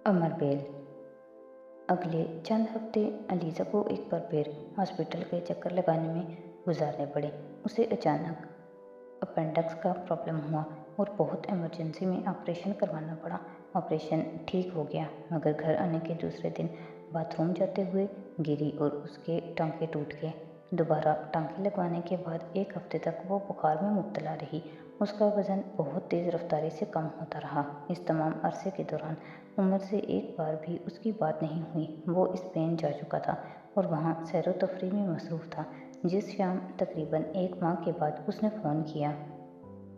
अमर bell. अगले चंद हफ्ते अलीज़ा को एक बार फिर हॉस्पिटल के चक्कर लगाने में गुजारने पड़े। उसे अचानक अपेंडिक्स का प्रॉब्लम हुआ और बहुत इमरजेंसी में ऑपरेशन करवाना पड़ा। ऑपरेशन ठीक हो गया, मगर घर आने के दूसरे दिन बाथरूम जाते हुए गिरी और उसके टांके टूट गए। दोबारा टांके लगवाने के बाद एक हफ्ते तक वो बुखार में मुब्तला रही। उसका वज़न बहुत तेज़ रफ्तारी से कम होता रहा। इस तमाम अरसे के दौरान उमर से एक बार भी उसकी बात नहीं हुई। वो स्पेन जा चुका था और वहाँ सैर तफरीह में मसरूफ़ था। जिस शाम तकरीबन एक माह के बाद उसने फ़ोन किया,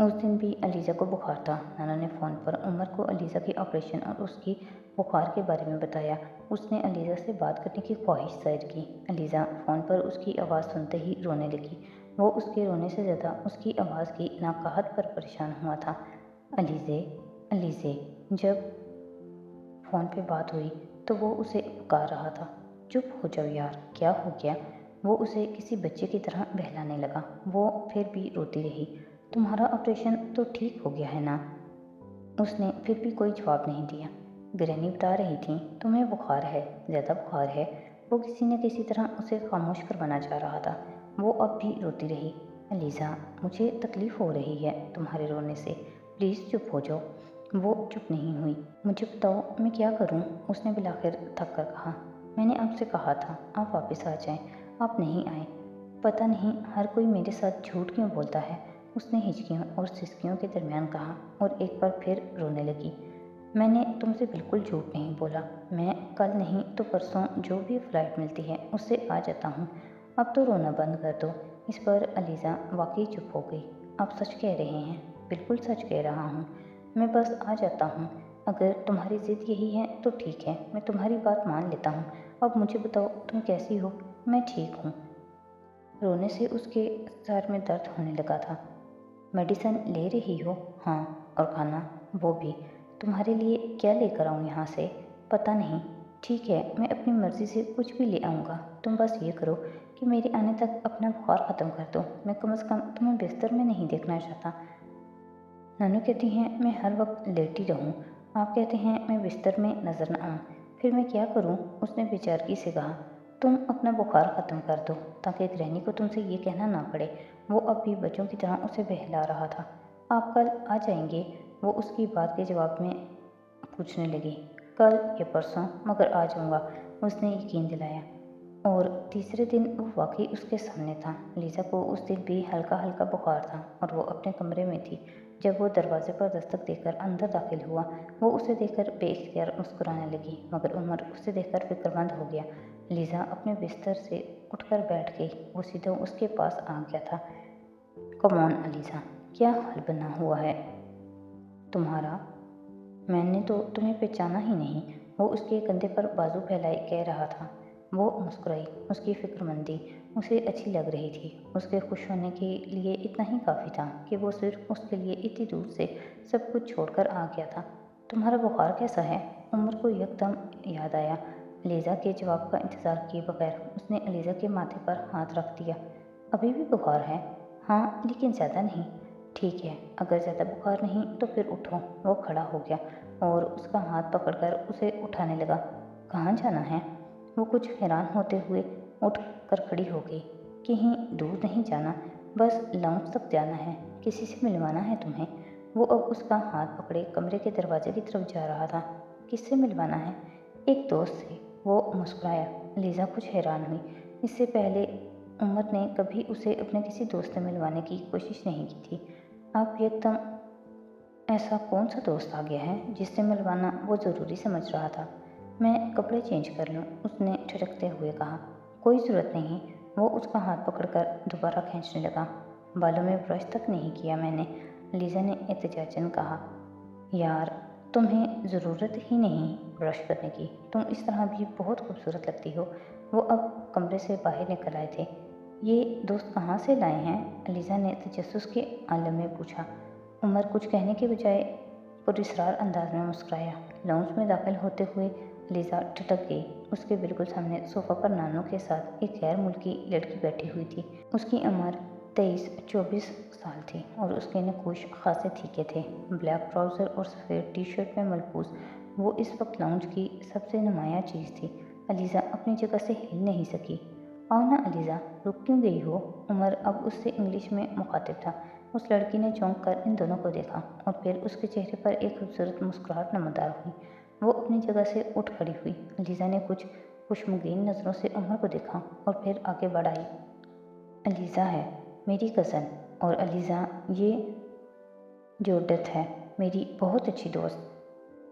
उस दिन भी अलीज़ा को बुखार था। नाना ने फ़ोन पर उमर को अलीज़ा के ऑपरेशन और उसकी बुखार के बारे में बताया। उसने अलीज़ा से बात करने की ख्वाहिश ज़ाहिर की। अलीज़ा फ़ोन पर उसकी आवाज़ सुनते ही रोने लगी। वो उसके रोने से ज़्यादा उसकी आवाज़ की नकाहत पर परेशान हुआ था। अलीज़े, अलीज़े। जब फ़ोन पे बात हुई तो वो उसे पुकार रहा था। चुप हो जाओ यार, क्या हो गया? वो उसे किसी बच्चे की तरह बहलाने लगा। वो फिर भी रोती रही। तुम्हारा ऑपरेशन तो ठीक हो गया है ना? उसने फिर भी कोई जवाब नहीं दिया। ग्रैनी बता रही थी तुम्हें बुखार है, ज़्यादा बुखार है। वो किसी न किसी तरह उसे खामोश करवाना चाह रहा था। वो अब भी रोती रही। अलीज़ा, मुझे तकलीफ़ हो रही है तुम्हारे रोने से, प्लीज़ चुप हो जाओ। वो चुप नहीं हुई। मुझे बताओ मैं क्या करूं? उसने बिलाखिर थक कर कहा। मैंने आपसे कहा था आप वापस आ जाएं, आप नहीं आए। पता नहीं हर कोई मेरे साथ झूठ क्यों बोलता है, उसने हिचकियों और सिसकियों के दरमियान कहा और एक बार फिर रोने लगी। मैंने तुमसे बिल्कुल झूठ नहीं बोला। मैं कल नहीं तो परसों जो भी फ़्लाइट मिलती है उससे आ जाता हूँ। अब तो रोना बंद कर दो। इस पर अलीज़ा वाकई चुप हो गई। आप सच कह रहे हैं? बिल्कुल सच कह रहा हूँ। मैं बस आ जाता हूँ। अगर तुम्हारी ज़िद यही है तो ठीक है, मैं तुम्हारी बात मान लेता हूँ। अब मुझे बताओ तुम कैसी हो? मैं ठीक हूँ। रोने से उसके सर में दर्द होने लगा था। मेडिसिन ले रही हो? हाँ, और खाना? वो भी। तुम्हारे लिए क्या लेकर आऊँ यहाँ से? पता नहीं। ठीक है, मैं अपनी मर्ज़ी से कुछ भी ले आऊँगा। तुम बस ये करो कि मेरे आने तक अपना बुखार ख़त्म कर दो। मैं कम से कम तुम्हें बिस्तर में नहीं देखना चाहता। नानू कहती हैं मैं हर वक्त लेटी रहूं। आप कहते हैं मैं बिस्तर में नज़र न आऊं। फिर मैं क्या करूं? उसने बेचारगी से कहा। तुम अपना बुखार ख़त्म कर दो ताकि ग्रहणी को तुमसे ये कहना ना पड़े। वो अब भी बच्चों की तरह उसे बहला रहा था। आप कल आ जाएंगे? वो उसकी बात के जवाब में पूछने लगी। कल या परसों, मगर आ जाऊंगा, उसने यकीन दिलाया। और तीसरे दिन वो वाकई उसके सामने था। लीज़ा को उस दिन भी हल्का हल्का बुखार था और वो अपने कमरे में थी। जब वो दरवाजे पर दस्तक देकर अंदर दाखिल हुआ, वो उसे देखकर बेइख्तियार मुस्कुराने लगी, मगर उमर उसे देखकर फिक्रमंद हो गया। लीज़ा अपने बिस्तर से उठकर बैठ गई। वो सीधा उसके पास आ गया था। कम ऑन अलीज़ा, क्या हाल बना हुआ है तुम्हारा? मैंने तो तुम्हें पहचाना ही नहीं। वो उसके कंधे पर बाजू फैलाए कह रहा था। वो मुस्कुराई। उसकी फिक्रमंदी उसे अच्छी लग रही थी। उसके खुश होने के लिए इतना ही काफ़ी था कि वो सिर्फ उसके लिए इतनी दूर से सब कुछ छोड़कर आ गया था। तुम्हारा बुखार कैसा है? उमर को यकदम याद आया। लीज़ा के जवाब का इंतज़ार किए बगैर उसने अलीज़ा के माथे पर हाथ रख दिया। अभी भी बुखार है? हाँ, लेकिन ज़्यादा नहीं। ठीक है, अगर ज़्यादा बुखार नहीं तो फिर उठो। वो खड़ा हो गया और उसका हाथ पकड़कर उसे उठाने लगा। कहाँ जाना है? वो कुछ हैरान होते हुए उठ कर खड़ी हो गई। कहीं दूर नहीं जाना, बस लाउंज तक जाना है। किसी से मिलवाना है तुम्हें? वो अब उसका हाथ पकड़े कमरे के दरवाजे की तरफ जा रहा था। किससे मिलवाना है? एक दोस्त से। वो मुस्कुराया। लीज़ा कुछ हैरान हुई। इससे पहले उमर ने कभी उसे अपने किसी दोस्त से मिलवाने की कोशिश नहीं की थी। आप एकदम ऐसा कौन सा दोस्त आ गया है जिससे मिलवाना वो ज़रूरी समझ रहा था? मैं कपड़े चेंज कर लूँ, उसने ठिठकते हुए कहा। कोई ज़रूरत नहीं। वो उसका हाथ पकड़कर दोबारा खींचने लगा। बालों में ब्रश तक नहीं किया मैंने, लीज़ा ने एहतजाजन कहा। यार, तुम्हें ज़रूरत ही नहीं ब्रश करने की। तुम इस तरह भी बहुत खूबसूरत लगती हो। वो अब कमरे से बाहर निकल आए थे। ये दोस्त कहाँ से लाए हैं? लीज़ा ने तजस्सुस के आलम में पूछा। उमर कुछ कहने के बजाय पुरस्रार अंदाज में मुस्कुराया। लाउंज में दाखिल होते हुए लीज़ा ठिठक गई। उसके बिल्कुल सामने सोफ़ा पर नानू के साथ एक गैर मुल्की लड़की बैठी हुई थी। उसकी उम्र 23-24 साल थी और उसके नकुश खासे तीखे थे। ब्लैक ट्राउज़र और सफ़ेद टी शर्ट में मलबूस वो इस वक्त लाउंज की सबसे नुमायाँ चीज़ थी। अलीज़ा अपनी जगह से हिल नहीं सकी। आओ ना अलीज़ा, रुक क्यों गई हो? उमर अब उससे इंग्लिश में मुखातिब था। उस लड़की ने चौंक कर इन दोनों को देखा और फिर उसके चेहरे पर एक खूबसूरत मुस्कुराहट नमदार हुई। वो अपनी जगह से उठ खड़ी हुई। अलीज़ा ने कुछ खुशमुगीन नज़रों से उमर को देखा और फिर आगे बढ़ाई। अलीज़ा है मेरी कज़न, और अलीज़ा ये जूडिथ है मेरी बहुत अच्छी दोस्त।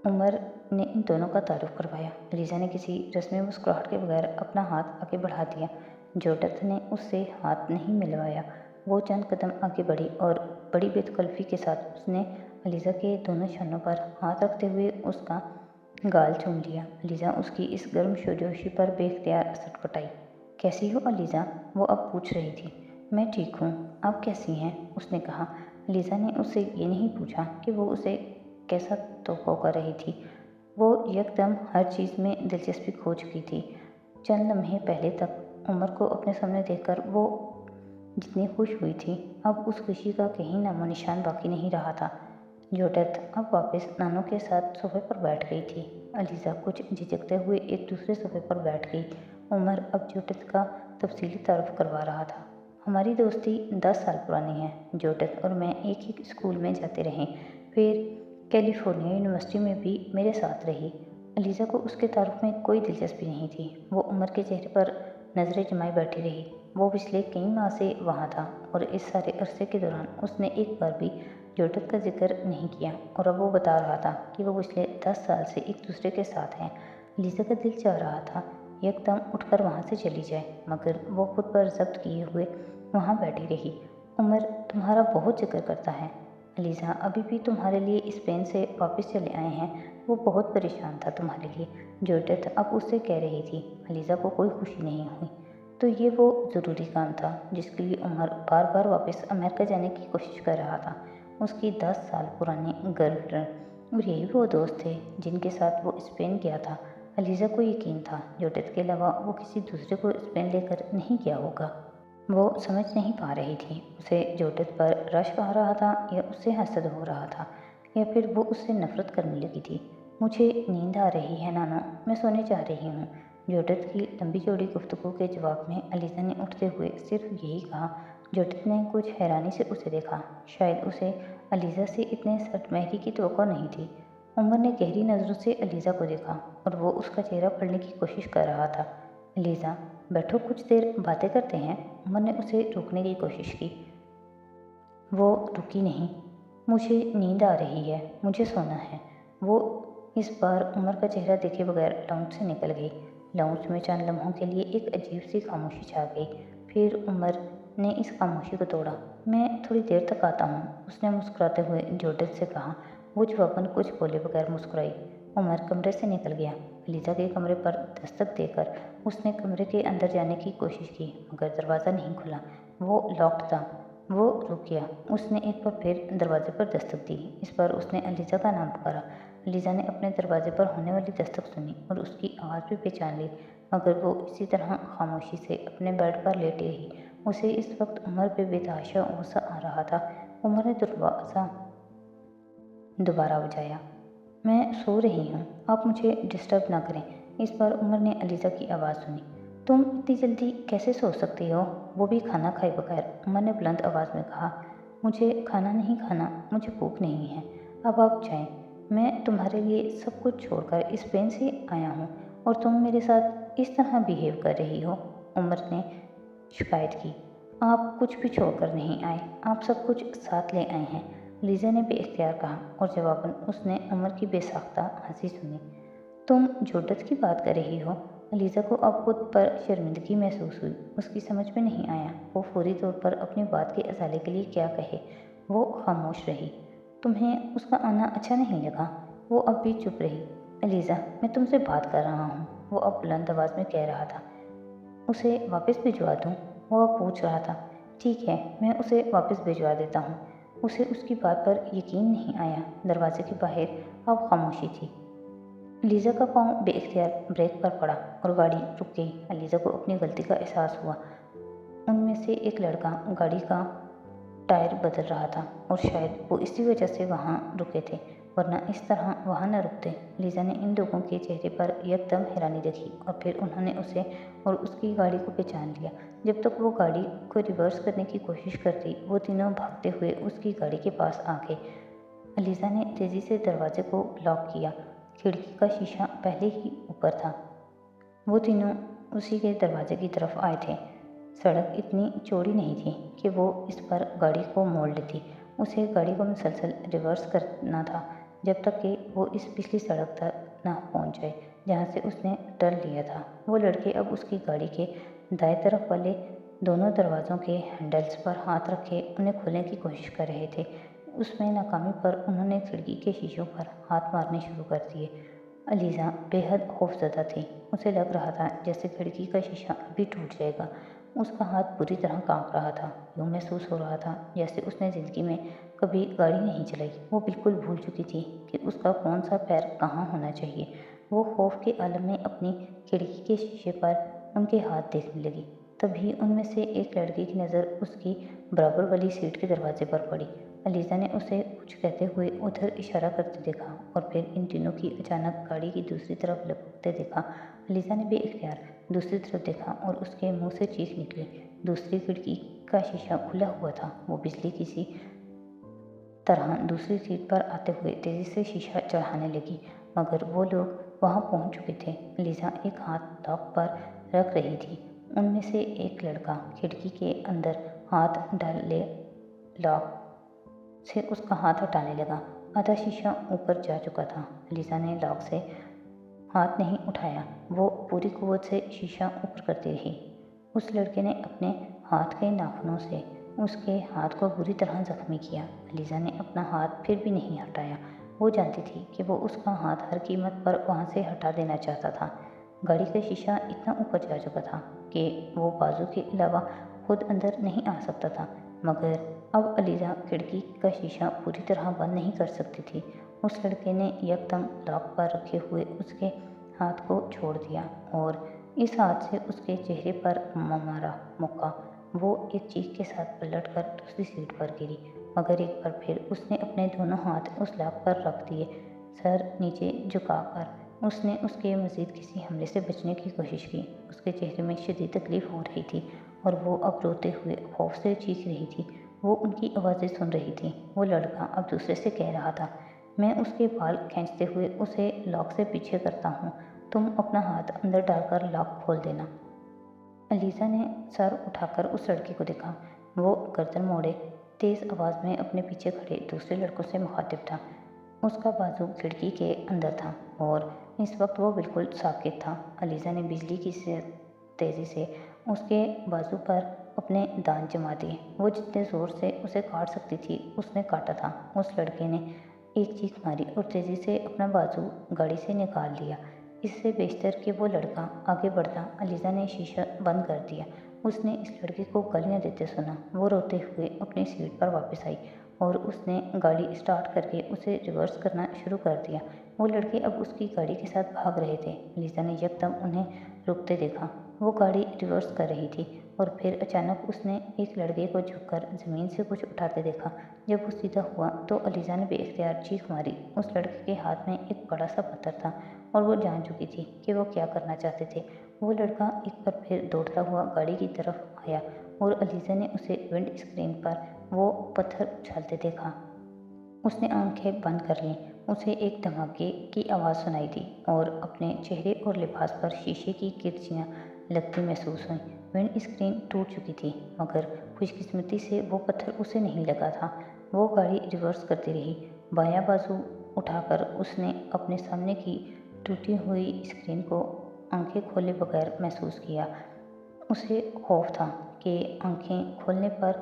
उमर ने इन दोनों का तारुफ करवाया। अलीज़ा ने किसी रस्मी मुस्कुराहट के बगैर अपना हाथ आगे बढ़ा दिया। जूडिथ ने उससे हाथ नहीं मिलवाया। वो चंद कदम आगे बढ़ी और बड़ी बेतकल्फ़ी के साथ उसने अलीज़ा के दोनों शानों पर हाथ रखते हुए उसका गाल चूम लिया। अलीज़ा उसकी इस गर्म जोशी पर बेख्तियार सटपटाई। कैसी हो अलीज़ा? वो अब पूछ रही थी। मैं ठीक हूँ, आप कैसी हैं? उसने कहा। अलीज़ा ने उससे ये नहीं पूछा कि वो उसे कैसा तोहफ़ा कर रही थी। वो यकदम हर चीज़ में दिलचस्पी खो चुकी थी। चंद लम्हे पहले तक उमर को अपने सामने देखकर वो जितनी खुश हुई थी, अब उस खुशी का कहीं नामो निशान बाकी नहीं रहा था। जूडिथ अब वापस नानों के साथ सोफे पर बैठ गई थी। अलीज़ा कुछ झिझकते हुए एक दूसरे सोफे पर बैठ गई। उमर अब जूडिथ का तफसीली तारुफ करवा रहा था। हमारी दोस्ती 10 साल पुरानी है। जूडिथ और मैं एक ही स्कूल में जाते रहे, फिर कैलिफोर्निया यूनिवर्सिटी में भी मेरे साथ रही। अलीज़ा को उसके तारुफ में कोई दिलचस्पी नहीं थी। वो उमर के चेहरे पर नज़रें जमाए बैठी रही। वो पिछले कई माह से वहाँ था और इस सारे अरसे के दौरान उसने एक बार भी जूडिथ का जिक्र नहीं किया, और अब वो बता रहा था कि वो पिछले 10 साल से एक दूसरे के साथ हैं। अलीज़ा का दिल चाह रहा था एकदम उठकर वहाँ से चली जाए, मगर वो खुद पर जब्त किए हुए वहाँ बैठी रही। उमर तुम्हारा बहुत जिक्र करता है। अलीज़ा अभी भी तुम्हारे लिए स्पेन से वापस चले आए हैं। वो बहुत परेशान था तुम्हारे लिए, जूडिथ अब उससे कह रही थी। अलीज़ा को कोई खुशी नहीं हुई। तो ये वो ज़रूरी काम था जिसके लिए उमर बार बार वापस अमेरिका जाने की कोशिश कर रहा था। उसकी 10 साल पुरानी गर्लफ्रेंड और यही वो दोस्त थे जिनके साथ वो स्पेन गया था। अलीज़ा को यकीन था जूडिथ के अलावा वो किसी दूसरे को स्पेन लेकर नहीं गया होगा। वो समझ नहीं पा रही थी, उसे जूडिथ पर रश आ रहा था या उससे हसद हो रहा था, या फिर वो उससे नफरत करने लगी थी। मुझे नींद आ रही है नानो, मैं सोने जा रही हूँ। जूडिथ की लंबी चौड़ी गुफ्तगू के जवाब में अलीज़ा ने उठते हुए सिर्फ यही कहा। जूडिथ ने कुछ हैरानी से उसे देखा। शायद उसे अलीज़ा से इतने सटमहरी की तवक्को नहीं थी। उमर ने गहरी नज़रों से अलीज़ा को देखा और वो उसका चेहरा पढ़ने की कोशिश कर रहा था। अलीज़ा बैठो, कुछ देर बातें करते हैं। उमर ने उसे रोकने की कोशिश की। वो रुकी नहीं। मुझे नींद आ रही है, मुझे सोना है। वो इस बार उमर का चेहरा देखे बगैर लाउंज से निकल गई। लाउंज में चंद लम्हों के लिए एक अजीब सी खामोशी छा गई। फिर उमर ने इस खामोशी को तोड़ा। मैं थोड़ी देर तक आता हूँ, उसने मुस्कुराते हुए जूडिथ से कहा। वो जवाबन कुछ बोले बगैर मुस्कुराई। उमर कमरे से निकल गया। अलीज़ा के कमरे पर दस्तक देकर उसने कमरे के अंदर जाने की कोशिश की, मगर दरवाज़ा नहीं खुला। वो लॉक्ड था। वो रुक गया। उसने एक बार फिर दरवाजे पर दस्तक दी। इस बार उसने अलीज़ा का नाम पुकारा। अलीज़ा ने अपने दरवाजे पर होने वाली दस्तक सुनी और उसकी आवाज़ भी पहचान ली, मगर वो इसी तरह खामोशी से अपने बेड पर लेटी रही। उसे इस वक्त उमर पे बेतहाशा गुस्सा आ रहा था। उमर ने दरवाज़ा दोबारा बजाया। मैं सो रही हूँ, आप मुझे डिस्टर्ब ना करें। इस बार उमर ने अलीज़ा की आवाज़ सुनी। तुम इतनी जल्दी कैसे सो सकती हो, वो भी खाना खाए बगैर? उमर ने बुलंद आवाज़ में कहा। मुझे खाना नहीं खाना, मुझे भूख नहीं है। अब आप जाएं। मैं तुम्हारे लिए सब कुछ छोड़कर स्पेन से आया हूँ और तुम मेरे साथ इस तरह बिहेव कर रही हो। उमर ने शिकायत की। आप कुछ भी छोड़कर नहीं आए, आप सब कुछ साथ ले आए हैं, लीजा ने बेइख्तियार कहा, और जवाबन उसने उमर की बेसाख्ता हंसी सुनी। तुम जूडिथ की बात कर रही हो? लीजा को अब खुद पर शर्मिंदगी महसूस हुई। उसकी समझ में नहीं आया वो फौरी तौर पर अपनी बात के अजाले के लिए क्या कहे। वो खामोश रही। तुम्हें उसका आना अच्छा नहीं लगा? वो अब भी चुप रही। अलीज़ा, मैं तुमसे बात कर रहा हूँ, वो अब बुलंद आवाज़ में कह रहा था। उसे वापस भिजवा दूँ? वो अब पूछ रहा था। ठीक है, मैं उसे वापस भिजवा देता हूँ। उसे उसकी बात पर यकीन नहीं आया। दरवाजे के बाहर अब खामोशी थी। लीजा का पाँव बेइख्तियार ब्रेक पर पड़ा और गाड़ी रुक गई। लीजा को अपनी गलती का एहसास हुआ। उनमें से एक लड़का गाड़ी का टायर बदल रहा था और शायद वो इसी वजह से वहाँ रुके थे। वरना इस तरह वहाँ न रुकते। लीजा ने इन लोगों के चेहरे पर एकदम हैरानी देखी और फिर उन्होंने उसे और उसकी गाड़ी को पहचान लिया। जब तक वो गाड़ी को रिवर्स करने की कोशिश करती, वो तीनों भागते हुए उसकी गाड़ी के पास आ गए। लीजा ने तेज़ी से दरवाजे को लॉक किया। खिड़की का शीशा पहले ही ऊपर था। वो तीनों उसी के दरवाजे की तरफ आए थे। सड़क इतनी चौड़ी नहीं थी कि वो इस पर गाड़ी को मोड़ लेती। उसे गाड़ी को मुसलसल रिवर्स करना था जब तक कि वो इस पिछली सड़क तक ना पहुंच जाए जहाँ से उसने टर्न लिया था। वो लड़के अब उसकी गाड़ी के दाएं तरफ वाले दोनों दरवाज़ों के हैंडल्स पर हाथ रखे उन्हें खोलने की कोशिश कर रहे थे। उसमें नाकामी पर उन्होंने खिड़की के शीशों पर हाथ मारने शुरू कर दिए। अलीज़ा बेहद खौफज़दा थी। उसे लग रहा था जैसे खिड़की का शीशा अभी टूट जाएगा। उसका हाथ पूरी तरह कांप रहा था। यूँ महसूस हो रहा था जैसे उसने ज़िंदगी में कभी गाड़ी नहीं चलाई। वो बिल्कुल भूल चुकी थी कि उसका कौन सा पैर कहाँ होना चाहिए। वो खौफ के आलम में अपनी खिड़की के शीशे पर उनके हाथ देखने लगी। तभी उनमें से एक लड़के की नज़र उसकी बराबर वाली सीट के दरवाजे पर पड़ी। अलीज़ा ने उसे कुछ कहते हुए उधर इशारा करते देखा और फिर इन तीनों की अचानक गाड़ी की दूसरी तरफ लपकते देखा। अलीज़ा ने बेइख्तियार दूसरी तरफ देखा और उसके मुंह से चीख निकली। दूसरी खिड़की का शीशा खुला हुआ था। वो बिजली किसी तरह दूसरी सीट पर आते हुए तेज़ी से शीशा चढ़ाने लगी, मगर वो लोग वहाँ पहुँच चुके थे। लीजा एक हाथ लॉक पर रख रही थी। उनमें से एक लड़का खिड़की के अंदर हाथ डाले लॉक से उसका हाथ हटाने लगा। आधा शीशा ऊपर जा चुका था। लीजा ने लॉक से हाथ नहीं उठाया। वो पूरी कुव्वत से शीशा ऊपर करती रही। उस लड़के ने अपने हाथ के नाखूनों से उसके हाथ को बुरी तरह जख्मी किया। लीजा ने अपना हाथ फिर भी नहीं हटाया। वो जानती थी कि वो उसका हाथ हर कीमत पर वहाँ से हटा देना चाहता था। गाड़ी का शीशा इतना ऊपर जा चुका था कि वो बाजू के अलावा खुद अंदर नहीं आ सकता था, मगर अब अलीजा खिड़की का शीशा पूरी तरह बंद नहीं कर सकती थी। उस लड़के ने यकदम लॉक पर रखे हुए उसके हाथ को छोड़ दिया और इस हाथ से उसके चेहरे पर मारा मुक्का। वो एक चीख के साथ पलटकर दूसरी सीट पर गिरी, मगर एक बार फिर उसने अपने दोनों हाथ उस लॉक पर रख दिए। सर नीचे झुकाकर उसने उसके मज़ीद किसी हमले से बचने की कोशिश की। उसके चेहरे में शदीद तकलीफ़ हो रही थी और वो अब रोते हुए खौफ से चीख रही थी। वो उनकी आवाज़ें सुन रही थी। वो लड़का अब दूसरे से कह रहा था, मैं उसके बाल खींचते हुए उसे लॉक से पीछे करता हूँ, तुम अपना हाथ अंदर डालकर लॉक खोल देना। अलीज़ा ने सर उठाकर उस लड़के को देखा। वो गर्दन मोड़े तेज़ आवाज़ में अपने पीछे खड़े दूसरे लड़कों से मुखातिब था। उसका बाजू खिड़की के अंदर था और इस वक्त वो बिल्कुल साकित था। अलीज़ा ने बिजली की तेज़ी से उसके बाजू पर अपने दांत जमा दिए। वो जितने ज़ोर से उसे काट सकती थी उसने काटा था। उस लड़के ने एक चीख मारी और तेज़ी से अपना बाजू गाड़ी से निकाल लिया। इससे बेशतर कि वो लड़का आगे बढ़ता, अलीज़ा ने शीशा बंद कर दिया। उसने इस लड़के को गालियाँ देते सुना। वो रोते हुए अपनी सीट पर वापस आई और उसने गाड़ी स्टार्ट करके उसे रिवर्स करना शुरू कर दिया। वो लड़के अब उसकी गाड़ी के साथ भाग रहे थे। लीजा ने यकदम उन्हें रुकते देखा। वो गाड़ी रिवर्स कर रही थी और फिर अचानक उसने एक लड़के को झुककर ज़मीन से कुछ उठाते देखा। जब वो सीधा हुआ तो अलीजा ने बेइख्तियार चीख मारी। उस लड़के के हाथ में एक बड़ा सा पत्थर था और वो जान चुकी थी कि वो क्या करना चाहते थे। वो लड़का एक बार फिर दौड़ता हुआ गाड़ी की तरफ आया और अलीजा ने उसे विंड स्क्रीन पर वो पत्थर उछालते देखा। उसने आंखें बंद कर लीं। उसे एक धमाके की आवाज़ सुनाई दी और अपने चेहरे और लिबास पर शीशे की किरचियाँ लगती महसूस हुईं। विंड स्क्रीन टूट चुकी थी, मगर खुशकिस्मती से वो पत्थर उसे नहीं लगा था। वो गाड़ी रिवर्स करती रही। बायां बाजू उठाकर उसने अपने सामने की टूटी हुई स्क्रीन को आंखें खोले बगैर महसूस किया। उसे खौफ था कि आंखें खोलने पर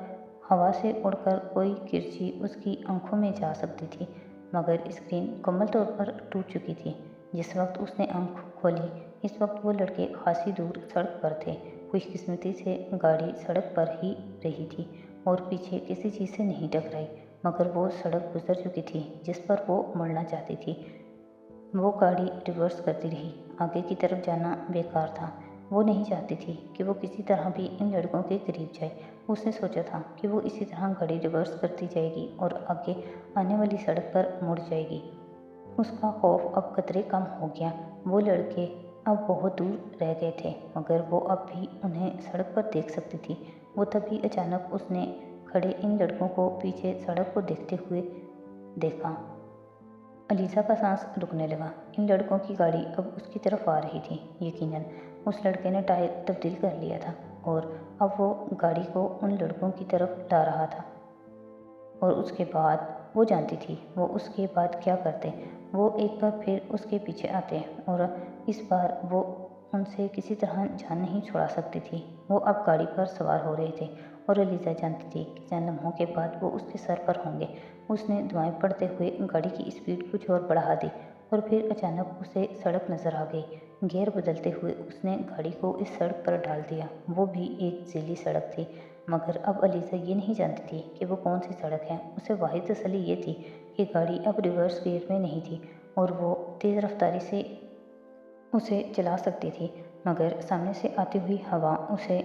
हवा से उड़कर कोई किरची उसकी आंखों में जा सकती थी, मगर स्क्रीन मुकम्मल तौर पर टूट चुकी थी। जिस वक्त उसने आंख खोली, इस वक्त वो लड़के खासी दूर सड़क पर थे। खुशकिस्मती से गाड़ी सड़क पर ही रही थी और पीछे किसी चीज़ से नहीं टकराई, मगर वो सड़क गुजर चुकी थी जिस पर वो मुड़ना चाहती थी। वो गाड़ी रिवर्स करती रही। आगे की तरफ जाना बेकार था। वो नहीं चाहती थी कि वो किसी तरह भी इन लड़कों के करीब जाए। उसने सोचा था कि वो इसी तरह गाड़ी रिवर्स करती जाएगी और आगे आने वाली सड़क पर मुड़ जाएगी। उसका खौफ अब कतरे कम हो गया। वो लड़के अब बहुत दूर रह गए थे, मगर वो अब भी उन्हें सड़क पर देख सकती थी। वो तभी अचानक उसने खड़े इन लड़कों को पीछे सड़क को देखते हुए देखा। अलीज़ा का सांस रुकने लगा। इन लड़कों की गाड़ी अब उसकी तरफ आ रही थी। यकीनन उस लड़के ने टायर तब्दील कर लिया था और अब वो गाड़ी को उन लड़कों की तरफ ला रहा था। और उसके बाद वो जानती थी वो उसके बाद क्या करते। वो एक बार फिर उसके पीछे आते और इस बार वो उनसे किसी तरह जान नहीं छुड़ा सकती थी। वो अब गाड़ी पर सवार हो रहे थे और अलीज़ा जानती थी कि चंद लम्हों के बाद वो उसके सर पर होंगे। उसने दुआएं पड़ते हुए गाड़ी की स्पीड कुछ और बढ़ा दी और फिर अचानक उसे सड़क नज़र आ गई। गियर बदलते हुए उसने गाड़ी को इस सड़क पर डाल दिया। वो भी एक जैली सड़क थी, मगर अब अलीज़ा ये नहीं जानती थी कि वो कौन सी सड़क है। उसे वाहिद तसल्ली ये थी कि गाड़ी अब रिवर्स गियर में नहीं थी और वो तेज़ रफ्तारी से उसे चला सकती थी, मगर सामने से आती हुई हवा उसे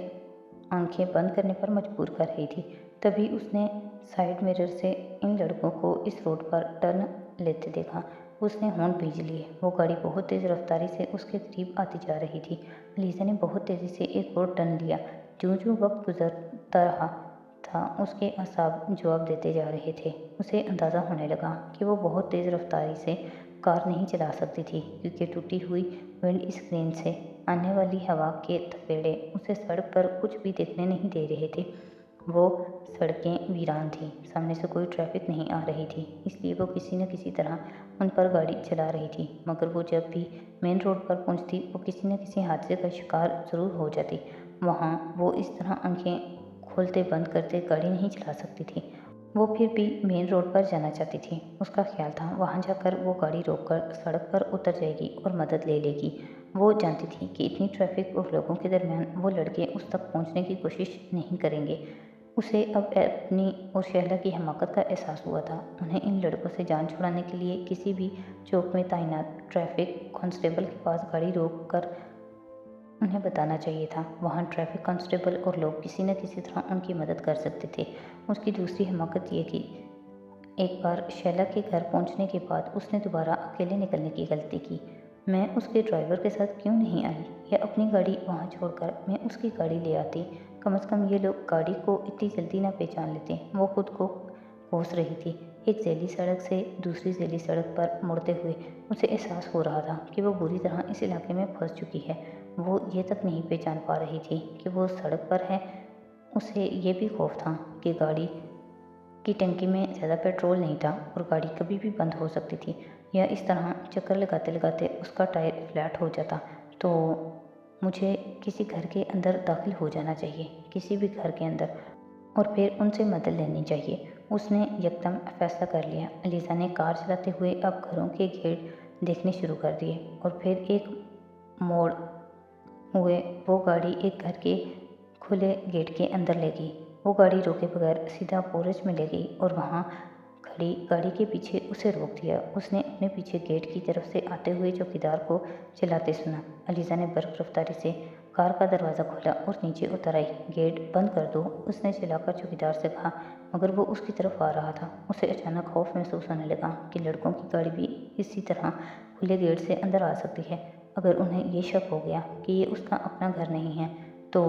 आंखें बंद करने पर मजबूर कर रही थी। तभी उसने साइड मिरर से इन लड़कों को इस रोड पर टर्न लेते देखा। उसने हॉर्न भींच लिए। वो गाड़ी बहुत तेज़ रफ्तारी से उसके करीब आती जा रही थी। अलीज़ा ने बहुत तेज़ी से एक और टर्न लिया। जो वक्त गुजरता रहा था उसके असाब जवाब देते जा रहे थे। उसे अंदाज़ा होने लगा कि वो बहुत तेज़ रफ्तारी से कार नहीं चला सकती थी, क्योंकि टूटी हुई विंड स्क्रीन से आने वाली हवा के थपेड़े उसे सड़क पर कुछ भी देखने नहीं दे रहे थे। वो सड़कें वीरान थीं, सामने से कोई ट्रैफिक नहीं आ रही थी, इसलिए वो किसी न किसी तरह उन पर गाड़ी चला रही थी। मगर वो जब भी मेन रोड पर पहुंचती वो किसी न किसी हादसे का शिकार ज़रूर हो जाती। वहाँ वो इस तरह आंखें खोलते बंद करते गाड़ी नहीं चला सकती थी। वो फिर भी मेन रोड पर जाना चाहती थी। उसका ख्याल था वहाँ जाकर वो गाड़ी रोककर सड़क पर उतर जाएगी और मदद ले लेगी। वो जानती थी कि इतनी ट्रैफिक और लोगों के दरमियान वो लड़के उस तक पहुँचने की कोशिश नहीं करेंगे। उसे अब अपनी और शहला की हमाकत का एहसास हुआ था। उन्हें इन लड़कों से जान छुड़ाने के लिए किसी भी चौक में तैनात ट्रैफिक कांस्टेबल के पास गाड़ी रोक कर उन्हें बताना चाहिए था। वहाँ ट्रैफिक कांस्टेबल और लोग किसी न किसी तरह उनकी मदद कर सकते थे। उसकी दूसरी हमाकत ये थी, एक बार शैला के घर पहुंचने के बाद उसने दोबारा अकेले निकलने की गलती की। मैं उसके ड्राइवर के साथ क्यों नहीं आई, या अपनी गाड़ी वहां छोड़कर मैं उसकी गाड़ी ले आती। कम से कम ये लोग गाड़ी को इतनी जल्दी ना पहचान लेते। वो खुद को कोस रही थी। एक जैली सड़क से दूसरी जैली सड़क पर मुड़ते हुए उसे एहसास हो रहा था कि वो बुरी तरह इस इलाके में फंस चुकी है। वो ये तक नहीं पहचान पा रही थी कि वो सड़क पर है। उसे ये भी खौफ था कि गाड़ी की टंकी में ज़्यादा पेट्रोल नहीं था और गाड़ी कभी भी बंद हो सकती थी, या इस तरह चक्कर लगाते लगाते उसका टायर फ्लैट हो जाता। तो मुझे किसी घर के अंदर दाखिल हो जाना चाहिए, किसी भी घर के अंदर, और फिर उनसे मदद लेनी चाहिए। उसने यकदम फैसला कर लिया। अलीज़ा ने कार चलाते हुए अब घरों के गेट देखने शुरू कर दिए और फिर एक मोड़ हुए वो गाड़ी एक घर के खुले गेट के अंदर ले गई। वो गाड़ी रोके बगैर सीधा पोर्च में ले गई और वहाँ खड़ी गाड़ी के पीछे उसे रोक दिया। उसने अपने पीछे गेट की तरफ से आते हुए चौकीदार को चिल्लाते सुना। अलीज़ा ने बर्क रफ्तारी से कार का दरवाज़ा खोला और नीचे उतर आई। गेट बंद कर दो, उसने चिल्लाकर चौकीदार से कहा, मगर वो उसकी तरफ आ रहा था। उसे अचानक खौफ महसूस होने लगा कि लड़कों की गाड़ी भी इसी तरह खुले गेट से अंदर आ सकती है। अगर उन्हें ये शक हो गया कि ये उसका अपना घर नहीं है तो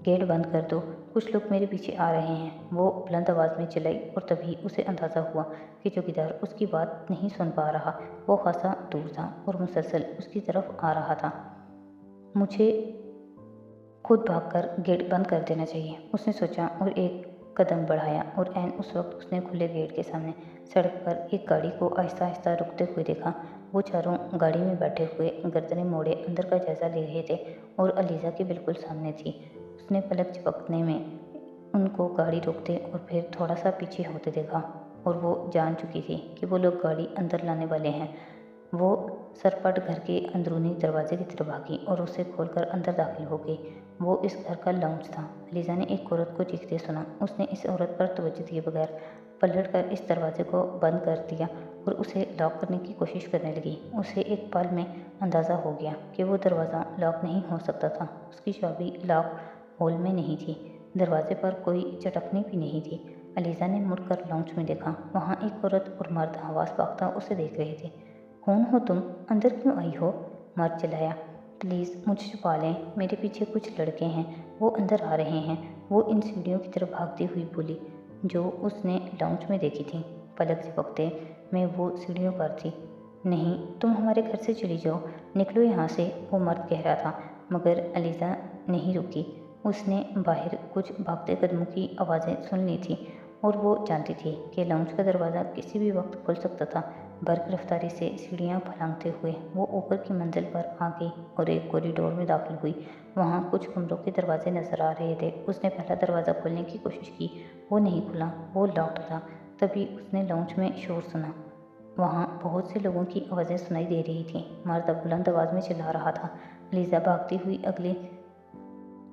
गेट बंद कर दो, कुछ लोग मेरे पीछे आ रहे हैं, वो बुलंद आवाज़ में चिल्लाई। और तभी उसे अंदाज़ा हुआ कि चौकीदार उसकी बात नहीं सुन पा रहा। वो खासा दूर था और मुसलसल उसकी तरफ आ रहा था। मुझे खुद भागकर गेट बंद कर देना चाहिए, उसने सोचा और एक कदम बढ़ाया और ऐन उस वक्त उसने खुले गेट के सामने सड़क पर एक गाड़ी को आहिस्ता आहिस्ता रुकते हुए देखा। वो चारों गाड़ी में बैठे हुए गर्दनें मोड़े अंदर का जायजा ले रहे थे और अलीज़ा के बिल्कुल सामने थी। उसने पलक झपकने में उनको गाड़ी रोकते और फिर थोड़ा सा पीछे होते देखा और वो जान चुकी थी कि वो लोग गाड़ी अंदर लाने वाले हैं। वो सरपट घर के अंदरूनी दरवाजे की तरफ भागी और उसे खोलकर अंदर दाखिल हो गई। वो इस घर का लाउंज था। अलीज़ा ने एक औरत को चीखते सुना। उसने इस औरत पर तवज्जो दिए बगैर पलट कर इस दरवाजे को बंद कर दिया और उसे लॉक करने की कोशिश करने लगी। उसे एक पल में अंदाज़ा हो गया कि वो दरवाज़ा लॉक नहीं हो सकता था। उसकी चाबी लॉक होल में नहीं थी। दरवाजे पर कोई चटकनी भी नहीं थी। अलीज़ा ने मुड़कर लाउंज में देखा। वहाँ एक औरत और मर्द हवास पाख्ता उसे देख रहे थे। कौन हो तुम? अंदर क्यों आई हो? मर्द चिल्लाया। प्लीज़ मुझे छुपा लें, मेरे पीछे कुछ लड़के हैं, वो अंदर आ रहे हैं। वो इन सीढ़ियों की तरफ भागती हुई बोली जो उसने लाउंज में देखी थी। पलक झपकते में वो सीढ़ियों पर थी। नहीं, तुम हमारे घर से चली जाओ, निकलो यहाँ से, वो मर्द कह रहा था। मगर अलीज़ा नहीं रुकी। उसने बाहर कुछ भागते कदमों की आवाज़ें सुन ली थी और वो जानती थी कि लाउंज का दरवाज़ा किसी भी वक्त खुल सकता था। बर्क रफ्तारी से सीढ़ियाँ फलांगते हुए वो ऊपर की मंजिल पर आ गई और एक कॉरिडोर में दाखिल हुई। वहाँ कुछ कमरों के दरवाजे नजर आ रहे थे। उसने पहला दरवाज़ा खोलने की कोशिश की, वो नहीं खुला, वो लॉक्ड था। तभी उसने लाउंज में शोर सुना। वहाँ बहुत से लोगों की आवाज़ें सुनाई दे रही थीं। मर्द बुलंद आवाज़ में चिल्ला रहा था। लीजा भागती हुई अगले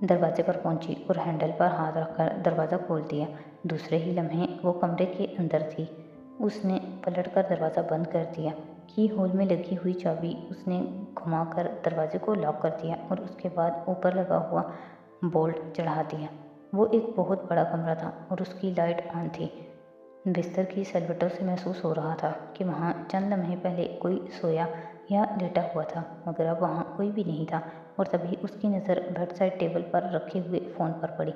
दरवाजे पर पहुंची और हैंडल पर हाथ रखकर दरवाज़ा खोल दिया। दूसरे ही लम्हे वो कमरे के अंदर थी। उसने पलटकर दरवाज़ा बंद कर दिया। की होल में लगी हुई चाबी उसने घुमाकर दरवाजे को लॉक कर दिया और उसके बाद ऊपर लगा हुआ बोल्ट चढ़ा दिया। वो एक बहुत बड़ा कमरा था और उसकी लाइट ऑन थी। बिस्तर की सलवटों से महसूस हो रहा था कि वहाँ चंद लम्हे पहले कोई सोया या लेटा हुआ था, मगर अब वहाँ कोई भी नहीं था। और तभी उसकी नज़र बेड साइड टेबल पर रखे हुए फ़ोन पर पड़ी।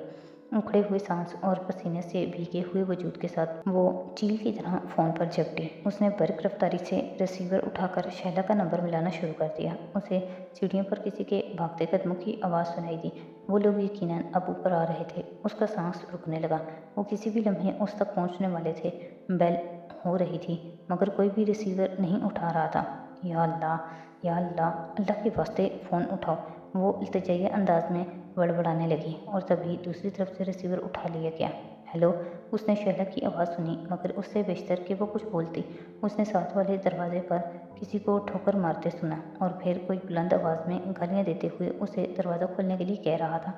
उखड़े हुए सांस और पसीने से भीगे हुए वजूद के साथ वो चील की तरह फ़ोन पर झपटी। उसने बर्क रफ्तारी से रिसीवर उठाकर शैला का नंबर मिलाना शुरू कर दिया। उसे सीढ़ियों पर किसी के भागते कदमों की आवाज़ सुनाई दी। वो लोग यकीनन अब ऊपर आ रहे थे। उसका सांस रुकने लगा। वो किसी भी लम्हे उस तक पहुंचने वाले थे। बेल हो रही थी मगर कोई भी रिसीवर नहीं उठा रहा था। या अल्लाह, या अल्लाह, अल्लाह के वास्ते फ़ोन उठाओ, वो इल्तिजाई अंदाज में बड़बड़ाने लगी। और तभी दूसरी तरफ से रिसीवर उठा लिया गया। हेलो, उसने शैला की आवाज़ सुनी मगर उससे बेशतर कि वो कुछ बोलती। उसने साथ वाले दरवाजे पर किसी को ठोकर मारते सुना और फिर कोई बुलंद आवाज़ में गालियाँ देते हुए उसे दरवाज़ा खोलने के लिए कह रहा था।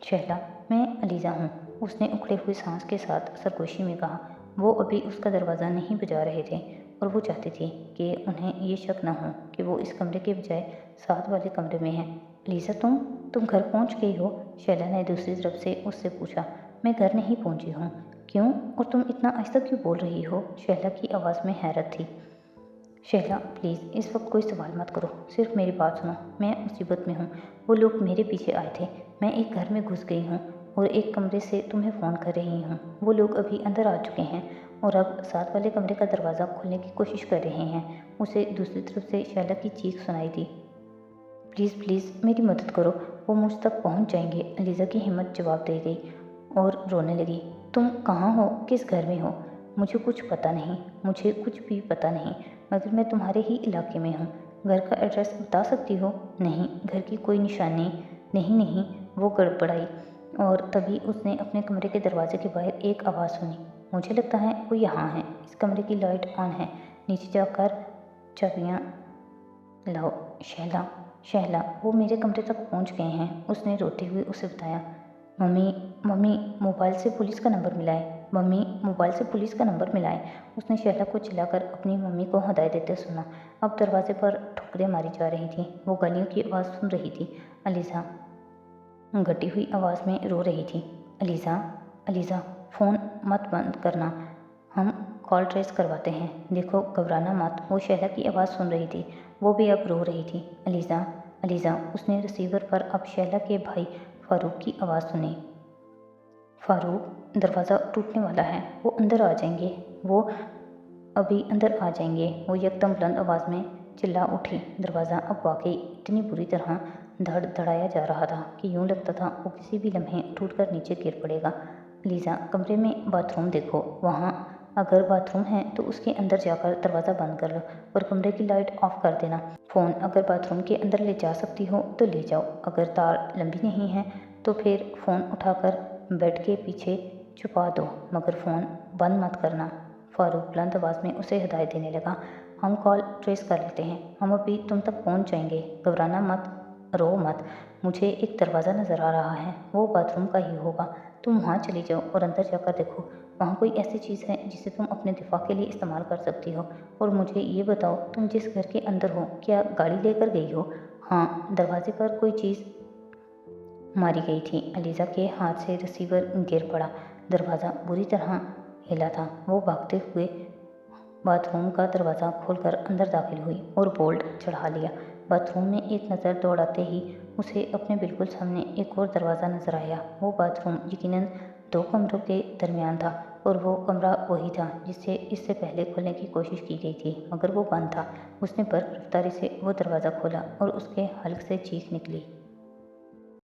शैला, मैं अलीज़ा हूँ, उसने उखड़े हुए सांस के साथ सरगोशी में कहा। वो अभी उसका दरवाज़ा नहीं बजा रहे थे और वो चाहती थी कि उन्हें ये शक न हो कि वो इस कमरे के बजाय साथ वाले कमरे में है। अलीज़ा, तुम घर पहुँच गई हो? शैला ने दूसरी तरफ से उससे पूछा। मैं घर नहीं पहुँची हूँ। क्यों? और तुम इतना आहिस्ता क्यों बोल रही हो? शैला की आवाज़ में हैरत थी। शैला, प्लीज़ इस वक्त कोई सवाल मत करो, सिर्फ मेरी बात सुनो। मैं मुसीबत में हूँ। वो लोग मेरे पीछे आए थे। मैं एक घर में घुस गई हूँ और एक कमरे से तुम्हें फ़ोन कर रही हूँ। वो लोग अभी अंदर आ चुके हैं और अब साथ वाले कमरे का दरवाज़ा खोलने की कोशिश कर रहे हैं। उसे दूसरी तरफ से शैला की चीख सुनाई दी। प्लीज़ प्लीज़ मेरी मदद करो, वो मुझ तक पहुँच जाएंगे। अलीज़ा की हिम्मत जवाब दे गई और रोने लगी। तुम कहाँ हो? किस घर में हो? मुझे कुछ पता नहीं, मुझे कुछ भी पता नहीं, मगर मैं तुम्हारे ही इलाके में हूँ। घर का एड्रेस बता सकती हो? नहीं, घर की कोई निशानी नहीं। नहीं, वो गड़बड़ाई और तभी उसने अपने कमरे के दरवाजे के बाहर एक आवाज़ सुनी। मुझे लगता है वो यहाँ है। इस कमरे की लाइट ऑन है। नीचे जाकर चाबियाँ लाओ। शैला, शैला, वो मेरे कमरे तक पहुंच गए हैं, उसने रोते हुए उसे बताया। मम्मी, मम्मी, मोबाइल से पुलिस का नंबर मिलाए। मम्मी, मोबाइल से पुलिस का नंबर मिलाए। उसने शैला को चिल्लाकर अपनी मम्मी को हदायत देते सुना। अब दरवाजे पर ठोकरें मारी जा रही थीं। वो गालियों की आवाज़ सुन रही थी। अलीज़ा घटी हुई आवाज़ में रो रही थी। अलीज़ा, अलीज़ा, फ़ोन मत बंद करना, हम कॉल ट्रेस करवाते हैं। देखो, घबराना मत। वो शैला की आवाज़ सुन रही थी। वो भी अब रो रही थी। अलीज़ा, अलीज़ा, उसने रिसीवर पर अब शैला के भाई फ़ारूक की आवाज़ सुनी। फ़ारूक, दरवाज़ा टूटने वाला है, वो अंदर आ जाएंगे, वो अभी अंदर आ जाएंगे। वो एकदम बुलंद आवाज़ में चिल्ला उठी। दरवाज़ा अब वाकई इतनी बुरी तरह धड़धड़ाया जा रहा था कि यूँ लगता था वो किसी भी लम्हे टूटकर नीचे गिर पड़ेगा। लीज़ा, कमरे में बाथरूम देखो, वहाँ अगर बाथरूम है तो उसके अंदर जाकर दरवाज़ा बंद कर लो और कमरे की लाइट ऑफ कर देना। फ़ोन अगर बाथरूम के अंदर ले जा सकती हो तो ले जाओ। अगर तार लंबी नहीं है तो फिर फ़ोन उठाकर बेड के पीछे छुपा दो, मगर फ़ोन बंद मत करना। फ़ारूक बुलंद आवाज़ में उसे हिदायत देने लगा। हम कॉल ट्रेस कर लेते हैं, हम अभी तुम तक पहुंच जाएंगे। घबराना मत, रो मत। मुझे एक दरवाज़ा नज़र आ रहा है, वो बाथरूम का ही होगा। तुम वहाँ चली जाओ और अंदर जाकर देखो, वहाँ कोई ऐसी चीज़ है जिसे तुम अपने दिफा के लिए इस्तेमाल कर सकती हो। और मुझे ये बताओ, तुम जिस घर के अंदर हो क्या गाड़ी लेकर गई हो? हाँ, दरवाजे पर कोई चीज़ मारी गई थी। अलीज़ा के हाथ से रिसीवर गिर पड़ा। दरवाज़ा बुरी तरह हिला था। वो भागते हुए باتھ روم کا دروازہ کھول کر اندر داخل ہوئی اور بولٹ چڑھا لیا۔ باتھ روم میں ایک نظر دوڑاتے ہی اسے اپنے بالکل سامنے ایک اور دروازہ نظر آیا۔ وہ باتھ روم یقیناً 2 کمروں کے درمیان تھا اور وہ کمرہ وہی تھا جسے اس سے پہلے کھولنے کی کوشش کی گئی تھی، مگر وہ بند تھا۔ اس نے برق رفتاری سے وہ دروازہ کھولا اور اس کے حلق سے چیخ نکلی۔